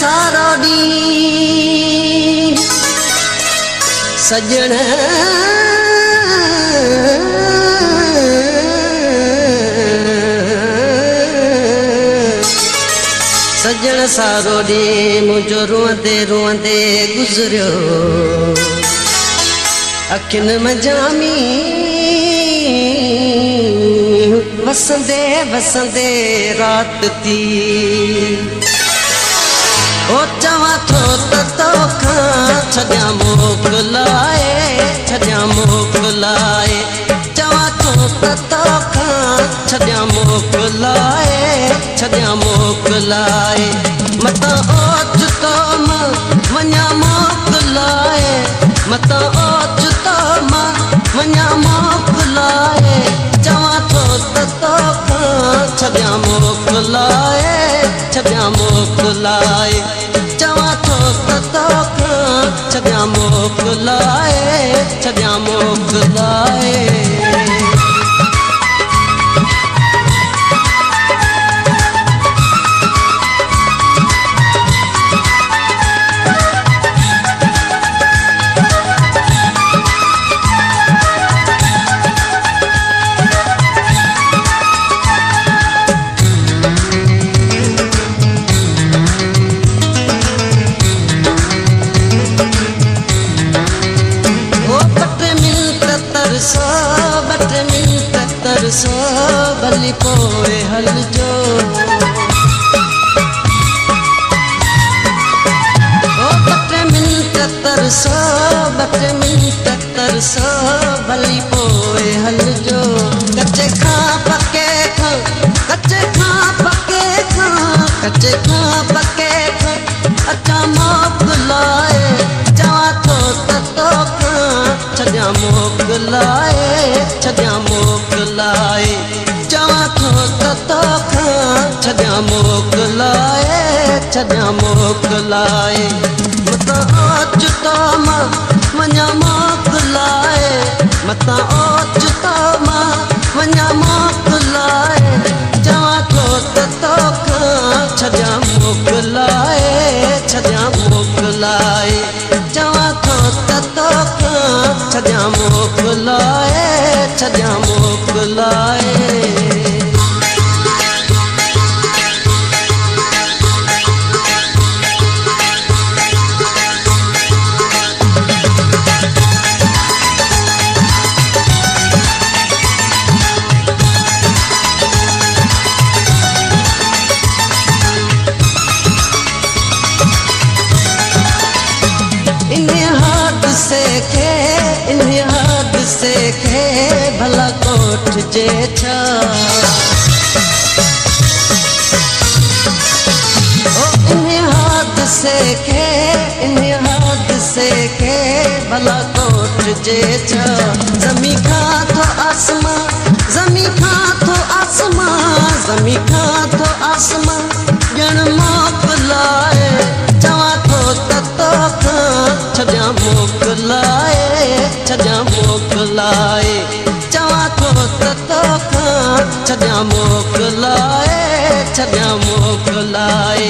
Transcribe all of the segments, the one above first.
सारो ॾींहुं सजण सजण सारो ॾींहुं मुंहिंजो रोअंदे रोअंदे गुज़रियो अखियुनि में जामी वसंदे वसंदे रात थी ओ चवां थो त तोखां छॾियां मोकिलाए छॾियां मोकिलाए चवां थो त तोखां छॾियां मोकिलाए छॾियां मोकिलाए मतां ओचितो मां वञा मोकिलाए मतां ओचितो मां वञा मोकिलाए चवां थो त तोखां छॾियां मोकिलाए छॾियां मोकिलाए चवां थो त तोखां छॾियां मोकिलाए छॾियां मोकिलाए तरसो भली पोइ हलजो ओ ॿ मिंट तरसो भली पोइ हलजो कचे खां पके खां कचे खां पके खां कचे खां पके खां अचां मोकिलाए चवां थो त तोखां छॾियां मोकिलाए छॾियां मोकिलाए चवां थो त तोखां छॾियां मोकिलाए छॾियां मोकिलाए मतां ओचितो मां वञा मोकिलाए मतां ओचितो मां वञा मोकिलाए चवां थो त तोखां छॾियां मोकिलाए छॾियां मोकिलाए चवां थो त तोखां छॾियां मोकिलाए छॾियां मोकिलाए इन हादसे खे भला कोठ जे छा ओ इन हादसे खे भला कोठ जे छा ज़मीं खां थो आसमां ज़मीं खां थो आसमां ज़मीं खां थो आसमां ॼण मोकिलाए चवां थो त तोखां छॾियां मोकिलाए छॾियां मोकिलाए चवां थो त तोखां छॾियां मोकिलाए छॾियां मोकिलाए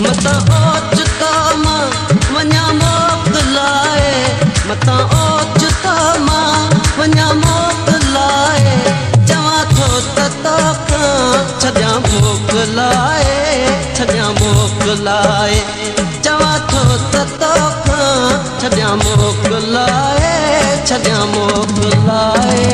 मतां ओचितो मां वञा मोकिलाए मतां ओचितो मां वञा मोकिलाए चवां थो त तोखां छॾियां मोकिलाए छॾियां मोकिलाए चवां थो त तोखां छॾियां मोकिलाए छॾियां मोकिलाए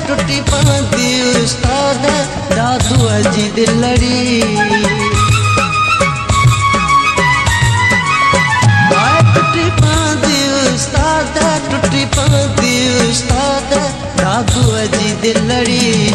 टुटी पवंदी उस्ताद दादूअ जी दिलड़ी टुटी पवंदी उस्ताद दादूअ जी दिलड़ी